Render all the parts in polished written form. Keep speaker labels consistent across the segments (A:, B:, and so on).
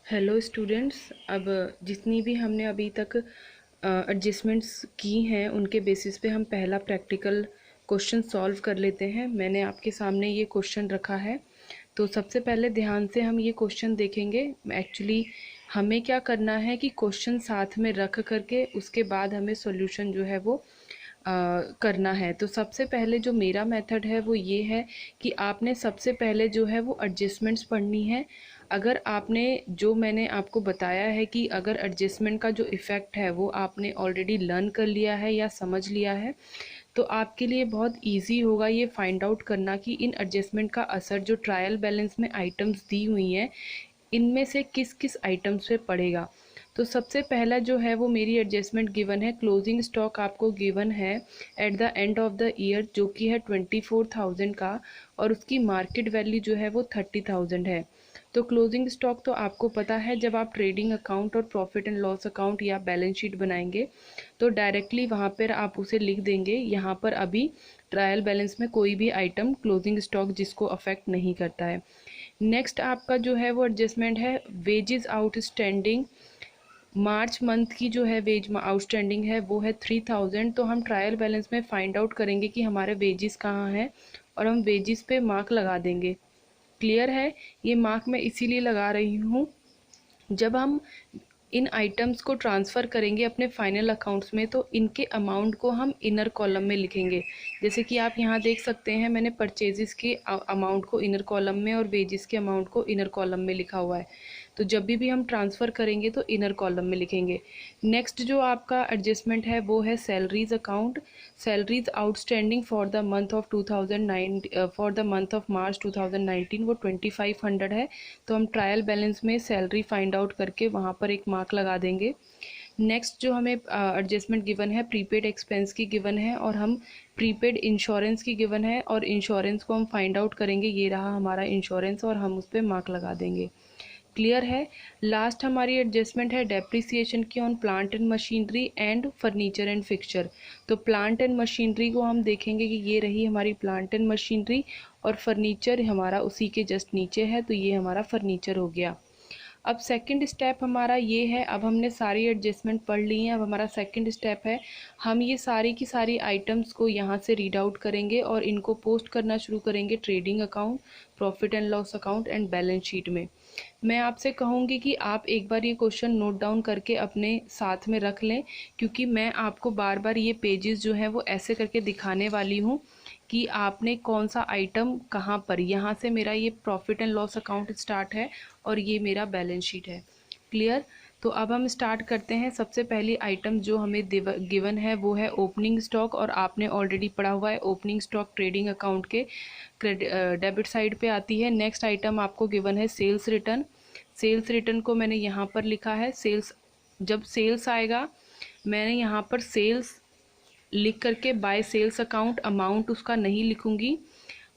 A: Hello students. अब जितनी भी हमने अभी तक एडजस्टमेंट्स की हैं उनके बेसिस पे हम पहला प्रैक्टिकल क्वेश्चन सॉल्व कर लेते हैं। मैंने आपके सामने ये क्वेश्चन रखा है, तो सबसे पहले ध्यान से हम ये क्वेश्चन देखेंगे। एक्चुअली हमें क्या करना है कि क्वेश्चन साथ में रख करके उसके बाद हमें सॉल्यूशन जो है वो करना है। तो सबसे पहले जो मेरा मेथड है वो ये है कि आपने सबसे पहले जो है वो एडजस्टमेंट्स पढ़नी है। अगर आपने जो मैंने आपको बताया है कि अगर एडजस्टमेंट का जो इफ़ेक्ट है वो आपने ऑलरेडी लर्न कर लिया है या समझ लिया है, तो आपके लिए बहुत इजी होगा ये फाइंड आउट करना कि इन एडजस्टमेंट का असर जो ट्रायल बैलेंस में आइटम्स दी हुई हैं इनमें से किस किस आइटम्स पे पड़ेगा। तो सबसे पहला जो है वो मेरी एडजस्टमेंट गिवन है। क्लोजिंग स्टॉक आपको गिवन है at the end of the year, जो कि है 24,000 का, और उसकी मार्केट वैल्यू जो है वो 30,000 है। तो क्लोजिंग स्टॉक तो आपको पता है, जब आप ट्रेडिंग अकाउंट और प्रॉफिट एंड लॉस अकाउंट या बैलेंस शीट बनाएंगे तो डायरेक्टली वहाँ पर आप उसे लिख देंगे। यहाँ पर अभी ट्रायल बैलेंस में कोई भी आइटम क्लोजिंग स्टॉक जिसको अफेक्ट नहीं करता है। नेक्स्ट आपका जो है वो एडजस्टमेंट है वेजेस आउटस्टैंडिंग। मार्च मंथ की जो है वेज आउटस्टैंडिंग है वो है 3,000। तो हम ट्रायल बैलेंस में फाइंड आउट करेंगे कि हमारे वेजेस कहाँ हैं और हम वेजेस पे मार्क लगा देंगे। क्लियर है? ये मार्क मैं इसीलिए लगा रही हूँ, जब हम इन आइटम्स को ट्रांसफ़र करेंगे अपने फाइनल अकाउंट्स में तो इनके अमाउंट को हम इनर कॉलम में लिखेंगे। जैसे कि आप यहाँ देख सकते हैं, मैंने परचेजेस के अमाउंट को इनर कॉलम में और वेजेस के अमाउंट को इनर कॉलम में लिखा हुआ है। तो जब भी हम ट्रांसफ़र करेंगे तो इनर कॉलम में लिखेंगे। नेक्स्ट जो आपका एडजस्टमेंट है वो है salaries account. Salaries outstanding for the month of 2009 for the month of March 2019 वो 2500 है। तो हम ट्रायल बैलेंस में सैलरी फाइंड आउट करके वहाँ पर एक मार्क लगा देंगे। नेक्स्ट जो हमें एडजस्टमेंट गिवन है प्रीपेड एक्सपेंस की गिवन है, और हम प्रीपेड इंश्योरेंस की गिवन है, और इंश्योरेंस को हम फाइंड आउट करेंगे। ये रहा हमारा इंश्योरेंस और हम उस पर मार्क लगा देंगे। क्लियर है? लास्ट हमारी एडजस्टमेंट है डेप्रिसिएशन की on plant and machinery and furniture and fixture. तो प्लांट एंड मशीनरी को हम देखेंगे कि ये रही हमारी प्लांट एंड मशीनरी, और फर्नीचर हमारा उसी के जस्ट नीचे है, तो ये हमारा फर्नीचर हो गया। अब सेकंड स्टेप हमारा ये है, अब हमने सारी एडजस्टमेंट पढ़ ली हैं। अब हमारा सेकंड स्टेप है, हम ये सारी की सारी आइटम्स को यहाँ से रीड आउट करेंगे और इनको पोस्ट करना शुरू करेंगे trading account, profit and loss account and balance sheet में। मैं आपसे कहूँगी कि आप एक बार ये क्वेश्चन नोट डाउन करके अपने साथ में रख लें, क्योंकि मैं आपको बार बार ये पेजेस जो हैं वो ऐसे करके दिखाने वाली हूँ कि आपने कौन सा आइटम कहाँ पर। यहाँ से मेरा ये profit and loss account start है और ये मेरा बैलेंस शीट है। क्लियर? तो अब हम स्टार्ट करते हैं। सबसे पहली आइटम जो हमें गिवन है वो है ओपनिंग स्टॉक, और आपने ऑलरेडी पढ़ा हुआ है ओपनिंग स्टॉक ट्रेडिंग अकाउंट के डेबिट साइड पे आती है। नेक्स्ट आइटम आपको गिवन है सेल्स रिटर्न। सेल्स रिटर्न को मैंने यहाँ पर लिखा है सेल्स। जब सेल्स आएगा मैंने यहाँ पर सेल्स लिख करके बाय सेल्स अकाउंट अमाउंट उसका नहीं लिखूंगी,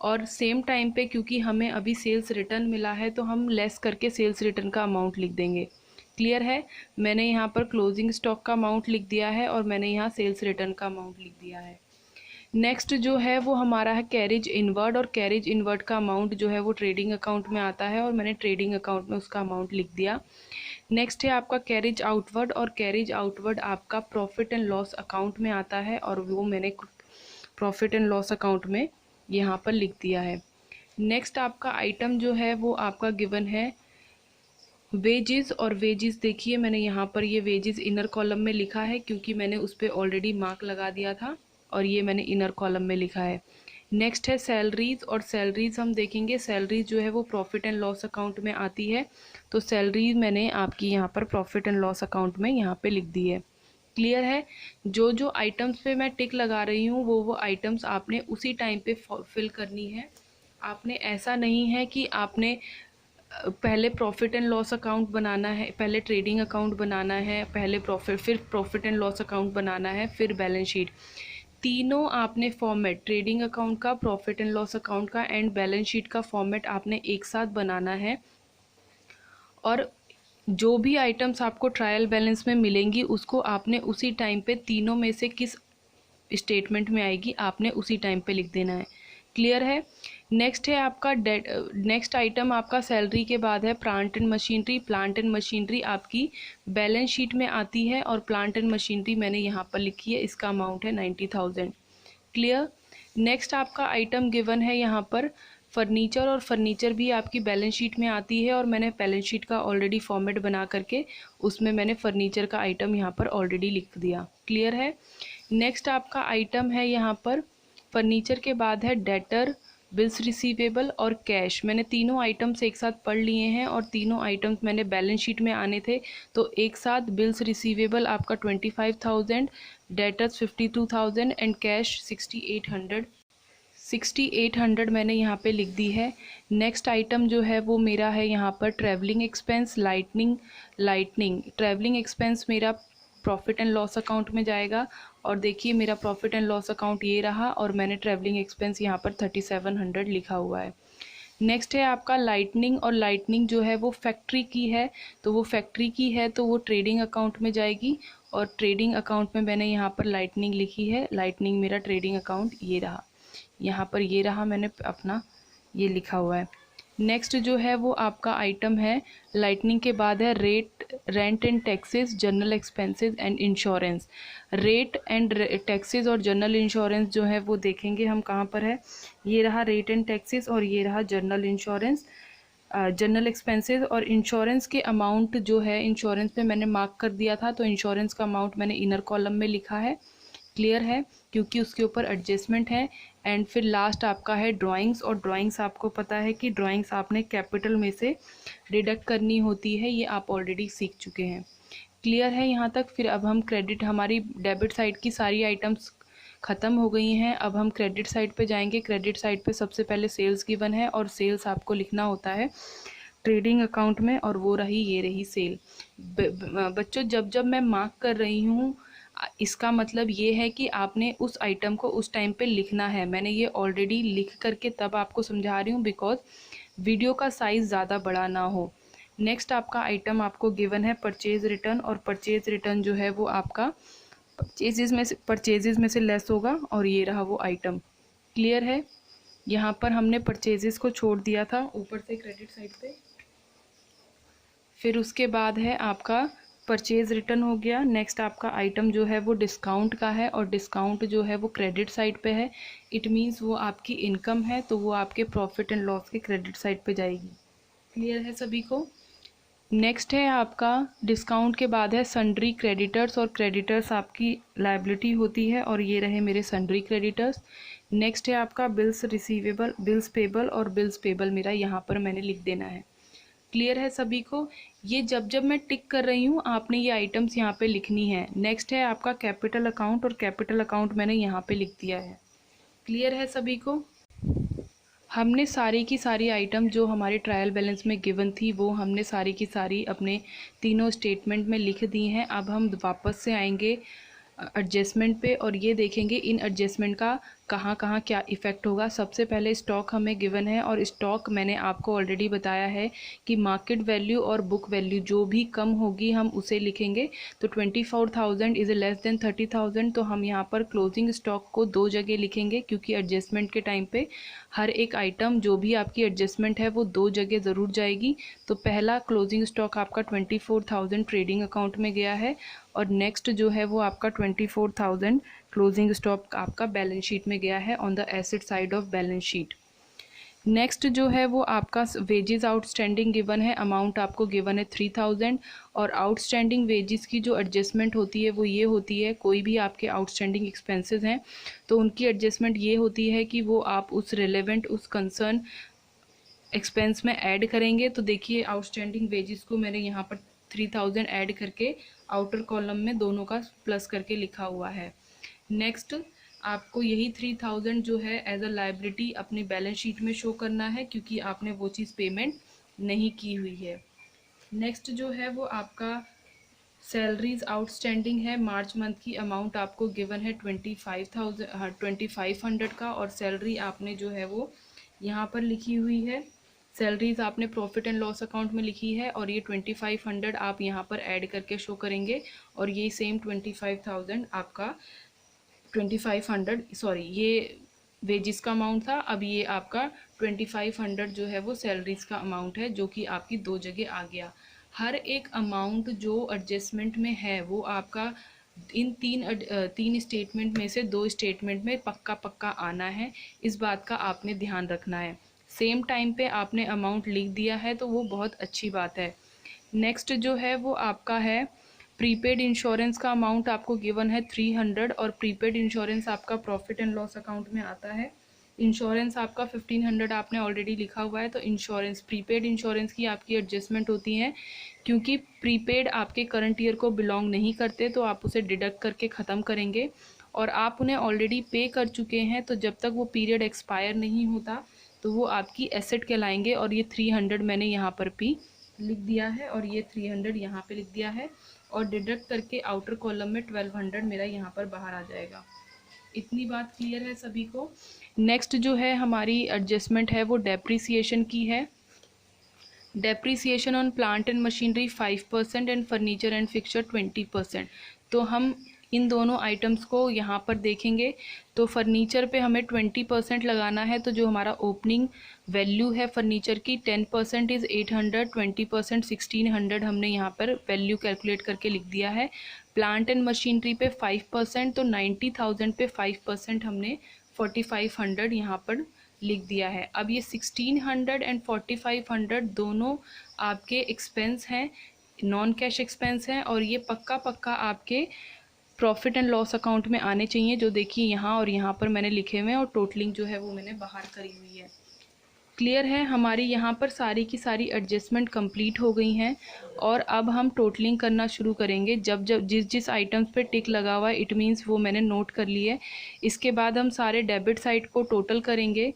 A: और सेम टाइम पे क्योंकि हमें अभी सेल्स रिटर्न मिला है तो हम लेस करके सेल्स रिटर्न का अमाउंट लिख देंगे। क्लियर है? मैंने यहाँ पर क्लोजिंग स्टॉक का अमाउंट लिख दिया है और मैंने यहाँ सेल्स रिटर्न का अमाउंट लिख दिया है। नेक्स्ट जो है वो हमारा है कैरेज इनवर्ड, और कैरेज इनवर्ड का अमाउंट जो है वो ट्रेडिंग अकाउंट में आता है और मैंने ट्रेडिंग अकाउंट में उसका अमाउंट लिख दिया। नेक्स्ट है आपका कैरेज आउटवर्ड, और कैरेज आउटवर्ड आपका प्रॉफिट एंड लॉस अकाउंट में आता है और वो मैंने प्रॉफिट एंड लॉस अकाउंट में यहाँ पर लिख दिया है। नेक्स्ट आपका आइटम जो है वो आपका गिवन है वेजेस, और वेजेस देखिए मैंने यहाँ पर ये वेजेस इनर कॉलम में लिखा है क्योंकि मैंने उस पर ऑलरेडी मार्क लगा दिया था, और ये मैंने इनर कॉलम में लिखा है। नेक्स्ट है सैलरीज, और सैलरीज हम देखेंगे सैलरीज जो है वो प्रॉफिट एंड लॉस अकाउंट में आती है, तो सैलरीज मैंने आपकी यहाँ पर प्रॉफिट एंड लॉस अकाउंट में यहाँ पे लिख दी है। क्लियर है? जो जो आइटम्स पे मैं टिक लगा रही हूँ वो आइटम्स आपने उसी टाइम पे फिल करनी है। आपने ऐसा नहीं है कि आपने पहले प्रॉफिट एंड लॉस अकाउंट बनाना है, पहले ट्रेडिंग अकाउंट बनाना है, पहले प्रॉफिट, फिर प्रॉफिट एंड लॉस अकाउंट बनाना है, फिर बैलेंस शीट। तीनों आपने फॉर्मेट ट्रेडिंग अकाउंट का, प्रॉफिट एंड लॉस अकाउंट का एंड बैलेंस शीट का फॉर्मेट आपने एक साथ बनाना है, और जो भी आइटम्स आपको ट्रायल बैलेंस में मिलेंगी उसको आपने उसी टाइम पे तीनों में से किस स्टेटमेंट में आएगी आपने उसी टाइम पे लिख देना है। क्लियर है? नेक्स्ट है आपका नेक्स्ट आइटम आपका सैलरी के बाद है plant and machinery. Plant and machinery आपकी बैलेंस शीट में आती है और प्लांट एंड मशीनरी मैंने यहाँ पर लिखी है, इसका अमाउंट है 90,000। क्लियर। नेक्स्ट आपका आइटम गिवन है यहाँ पर फर्नीचर, और फर्नीचर भी आपकी बैलेंस शीट में आती है और मैंने बैलेंस शीट का ऑलरेडी फॉर्मेट बना करके उसमें मैंने फर्नीचर का आइटम यहाँ पर ऑलरेडी लिख दिया। क्लियर है। नेक्स्ट आपका आइटम है यहाँ पर फर्नीचर के बाद है डेटर, बिल्स रिसीवेबल और कैश। मैंने तीनों आइटम्स एक साथ पढ़ लिए हैं और तीनों आइटम्स मैंने बैलेंस शीट में आने थे, तो एक साथ बिल्स रिसीवेबल आपका 25,000, डेटर्स 52,000 एंड कैश 6,800 मैंने यहाँ पे लिख दी है। नेक्स्ट आइटम जो है वो मेरा है यहाँ पर travelling expense, lightning travelling expense मेरा प्रॉफिट एंड लॉस अकाउंट में जाएगा, और देखिए मेरा प्रॉफिट एंड लॉस अकाउंट ये रहा और मैंने ट्रैवलिंग एक्सपेंस यहाँ पर 3700 लिखा हुआ है। नेक्स्ट है आपका लाइटनिंग, और लाइटनिंग जो है वो फैक्ट्री की है, तो वो फैक्ट्री की है तो वो ट्रेडिंग अकाउंट में जाएगी, और ट्रेडिंग अकाउंट में मैंने यहाँ पर लाइटनिंग लिखी है। लाइटनिंग मेरा ट्रेडिंग अकाउंट ये रहा, यहाँ पर ये रहा, मैंने अपना ये लिखा हुआ है। नेक्स्ट जो है वो आपका आइटम है लाइटनिंग के बाद है rent and taxes, general expenses and insurance. Rate and taxes और जनरल इंश्योरेंस जो है वो देखेंगे हम कहाँ पर है। ये रहा रेट एंड टैक्सेस और ये रहा जनरल इंश्योरेंस, जनरल एक्सपेंसेस। और इंश्योरेंस के अमाउंट जो है इंश्योरेंस पे मैंने मार्क कर दिया था, तो इंश्योरेंस का अमाउंट मैंने इनर कॉलम में लिखा है। क्लियर है, क्योंकि उसके ऊपर एडजस्टमेंट है। एंड फिर लास्ट आपका है ड्राइंग्स, और ड्राइंग्स आपको पता है कि ड्राइंग्स आपने कैपिटल में से डिडक्ट करनी होती है, ये आप ऑलरेडी सीख चुके हैं। क्लियर है यहाँ तक। फिर अब हम क्रेडिट, हमारी डेबिट साइड की सारी आइटम्स ख़त्म हो गई हैं, अब हम क्रेडिट साइड पे जाएंगे। क्रेडिट साइड पे सबसे पहले सेल्स गिवन है और सेल्स आपको लिखना होता है ट्रेडिंग अकाउंट में, और वो रही ये रही सेल। बच्चों जब जब मैं मार्क कर रही हूँ इसका मतलब ये है कि आपने उस आइटम को उस टाइम पे लिखना है। मैंने ये ऑलरेडी लिख करके तब आपको समझा रही हूँ बिकॉज वीडियो का साइज़ ज़्यादा बड़ा ना हो। नेक्स्ट आपका आइटम आपको गिवन है परचेज रिटर्न, और परचेज रिटर्न जो है वो आपका परचेजेस में से लेस होगा, और ये रहा वो आइटम। क्लियर है। यहाँ पर हमने परचेजेस को छोड़ दिया था ऊपर से क्रेडिट साइड पे। फिर उसके बाद है आपका परचेज रिटर्न हो गया। नेक्स्ट आपका आइटम जो है वो डिस्काउंट का है, और डिस्काउंट जो है वो क्रेडिट साइड पे है। इट मीन्स वो आपकी इनकम है, तो वो आपके प्रॉफिट एंड लॉस के क्रेडिट साइड पे जाएगी। क्लियर है सभी को। नेक्स्ट है आपका डिस्काउंट के बाद है सन्ड्री क्रेडिटर्स, और क्रेडिटर्स आपकी लायबिलिटी होती है, और ये रहे मेरे सन्ड्री क्रेडिटर्स। नेक्स्ट है आपका बिल्स रिसीवेबल, बिल्स पेबल, और बिल्स पेबल मेरा यहाँ पर मैंने लिख देना है। क्लियर है सभी को। ये जब जब मैं टिक कर रही हूँ आपने ये आइटम्स यहाँ पे लिखनी है। नेक्स्ट है आपका कैपिटल अकाउंट, और कैपिटल अकाउंट मैंने यहाँ पे लिख दिया है। क्लियर है सभी को। हमने सारी की सारी आइटम जो हमारे ट्रायल बैलेंस में गिवन थी वो हमने सारी की सारी अपने तीनों स्टेटमेंट में लिख दी हैं। अब हम वापस से आएंगे एडजस्टमेंट पे और ये देखेंगे इन एडजस्टमेंट का कहाँ कहाँ क्या इफ़ेक्ट होगा। सबसे पहले स्टॉक हमें गिवन है, और स्टॉक मैंने आपको ऑलरेडी बताया है कि मार्केट वैल्यू और बुक वैल्यू जो भी कम होगी हम उसे लिखेंगे। तो 24,000 इज़ लेस देन 30,000, तो हम यहाँ पर क्लोजिंग स्टॉक को दो जगह लिखेंगे, क्योंकि एडजस्टमेंट के टाइम पे हर एक आइटम जो भी आपकी एडजस्टमेंट है वो दो जगह ज़रूर जाएगी। तो पहला क्लोजिंग स्टॉक आपका 24,000 ट्रेडिंग अकाउंट में गया है, और नेक्स्ट जो है वो आपका 24,000 क्लोजिंग स्टॉक आपका बैलेंस शीट में गया है on the asset side of balance sheet. Next जो है वो आपका वेजेस आउटस्टैंडिंग गिवन है, अमाउंट आपको गिवन है 3,000, और आउटस्टैंडिंग वेजेस की जो एडजस्टमेंट होती है वो ये होती है, कोई भी आपके आउटस्टैंडिंग एक्सपेंसेस हैं तो उनकी एडजस्टमेंट ये होती है कि वो आप उस रिलेवेंट उस कंसर्न एक्सपेंस में ऐड करेंगे। तो देखिए आउटस्टैंडिंग वेजेस को मैंने यहाँ पर 3,000 ऐड करके आउटर कॉलम में दोनों का प्लस करके लिखा हुआ है। नेक्स्ट आपको यही 3,000 जो है एज अ लायबिलिटी अपनी बैलेंस शीट में शो करना है, क्योंकि आपने वो चीज़ पेमेंट नहीं की हुई है। नेक्स्ट जो है वो आपका सैलरीज आउटस्टैंडिंग है, मार्च मंथ की अमाउंट आपको गिवन है 2500 का, और सैलरी आपने जो है वो यहाँ पर लिखी हुई है। सैलरीज आपने प्रॉफिट एंड लॉस अकाउंट में लिखी है, और ये 2500 आप यहाँ पर ऐड करके शो करेंगे, और ये सेम 25,000 आपका 2500 सॉरी ये वेजिस का अमाउंट था, अब ये आपका 2500 जो है वो सैलरीज का अमाउंट है, जो कि आपकी दो जगह आ गया। हर एक अमाउंट जो एडजस्टमेंट में है वो आपका इन तीन स्टेटमेंट में से दो स्टेटमेंट में पक्का पक्का आना है, इस बात का आपने ध्यान रखना है। सेम टाइम पे आपने अमाउंट लिख दिया है तो वो बहुत अच्छी बात है। नेक्स्ट जो है वो आपका है प्रीपेड इंश्योरेंस का अमाउंट आपको गिवन है 300, और प्रीपेड इंश्योरेंस आपका प्रॉफिट एंड लॉस अकाउंट में आता है। इंश्योरेंस आपका 1500 आपने ऑलरेडी लिखा हुआ है, तो इंश्योरेंस प्रीपेड इंश्योरेंस की आपकी एडजस्टमेंट होती है, क्योंकि प्रीपेड आपके करंट ईयर को बिलोंग नहीं करते तो आप उसे डिडक्ट करके ख़त्म करेंगे, और आप उन्हें ऑलरेडी पे कर चुके हैं तो जब तक वो पीरियड एक्सपायर नहीं होता तो वो आपकी एसेट कहलाएंगे। और ये 300 मैंने यहाँ पर भी लिख दिया है और ये 300 यहाँ पे लिख दिया है, और डिडक्ट करके आउटर कॉलम में 1200 मेरा यहाँ पर बाहर आ जाएगा। इतनी बात क्लियर है सभी को। नेक्स्ट जो है हमारी एडजस्टमेंट है वो डेप्रिसिएशन की है। Depreciation on plant and machinery 5% and furniture and fixture 20%। तो हम इन दोनों आइटम्स को यहाँ पर देखेंगे तो फर्नीचर पे हमें 20% लगाना है, तो जो हमारा ओपनिंग वैल्यू है फर्नीचर की 10% इज़ 800, 20% 1600 हमने यहाँ पर वैल्यू कैलकुलेट करके लिख दिया है। प्लांट एंड मशीनरी पे 5%, तो 90,000 पे 5% हमने 4500 यहाँ पर लिख दिया है। अब ये 1600 एंड 4500 दोनों आपके एक्सपेंस हैं, नॉन कैश एक्सपेंस हैं, और ये पक्का पक्का आपके प्रॉफिट एंड लॉस अकाउंट में आने चाहिए, जो देखिए यहाँ और यहाँ पर मैंने लिखे हुए हैं, और टोटलिंग जो है वो मैंने बाहर करी हुई है। क्लियर है, हमारी यहाँ पर सारी की सारी एडजस्टमेंट कंप्लीट हो गई हैं, और अब हम टोटलिंग करना शुरू करेंगे। जब जब जिस आइटम्स पे टिक लगा हुआ है इट मीन्स वो मैंने नोट कर लिए। इसके बाद हम सारे डेबिट साइड को टोटल करेंगे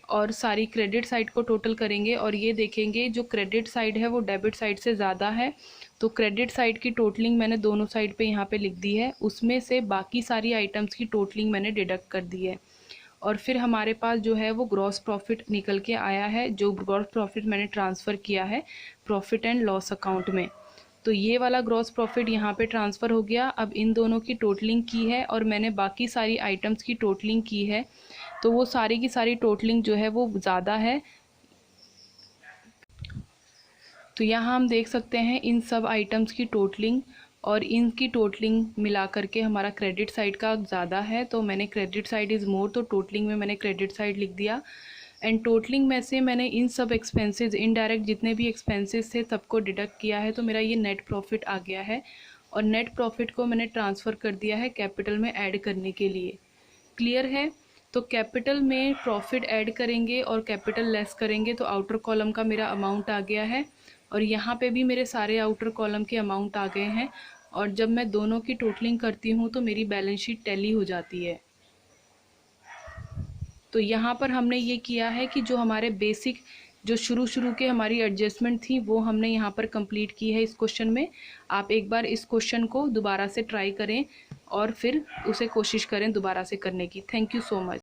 A: और सारी क्रेडिट साइड को टोटल करेंगे, और ये देखेंगे जो क्रेडिट साइड है वो डेबिट साइड से ज़्यादा है, तो क्रेडिट साइड की टोटलिंग मैंने दोनों साइड पे यहाँ पे लिख दी है, उसमें से बाकी सारी आइटम्स की टोटलिंग मैंने डिडक्ट कर दी है। और फिर हमारे पास जो है वो ग्रॉस प्रॉफिट निकल के आया है, जो ग्रॉस प्रॉफिट मैंने ट्रांसफ़र किया है प्रॉफिट एंड लॉस अकाउंट में। तो ये वाला ग्रॉस प्रॉफिट यहाँ पे ट्रांसफ़र हो गया। अब इन दोनों की टोटलिंग की है और मैंने बाकी सारी आइटम्स की टोटलिंग की है, तो वो सारी की सारी टोटलिंग जो है वो ज़्यादा है। तो यहाँ हम देख सकते हैं इन सब आइटम्स की टोटलिंग, और इनकी टोटलिंग मिला करके हमारा क्रेडिट साइड का ज़्यादा है, तो मैंने क्रेडिट साइड इज़ मोर, तो टोटलिंग में मैंने क्रेडिट साइड लिख दिया। एंड टोटलिंग में से मैंने इन सब एक्सपेंसेस इनडायरेक्ट जितने भी एक्सपेंसेस थे सबको डिडक्ट किया है, तो मेरा ये नेट प्रॉफिट आ गया है, और नेट प्रॉफिट को मैंने ट्रांसफ़र कर दिया है कैपिटल में ऐड करने के लिए। क्लियर है, तो कैपिटल में प्रॉफिट ऐड करेंगे और कैपिटल लेस करेंगे तो आउटर कॉलम का मेरा अमाउंट आ गया है, और यहाँ पे भी मेरे सारे आउटर कॉलम के अमाउंट आ गए हैं, और जब मैं दोनों की टोटलिंग करती हूँ तो मेरी बैलेंस शीट टैली हो जाती है। तो यहाँ पर हमने ये किया है कि जो हमारे बेसिक जो शुरू के हमारी एडजस्टमेंट थी वो हमने यहाँ पर कंप्लीट की है इस क्वेश्चन में। आप एक बार इस क्वेश्चन को दोबारा से ट्राई करें और फिर उसे कोशिश करें दोबारा से करने की। Thank you so much.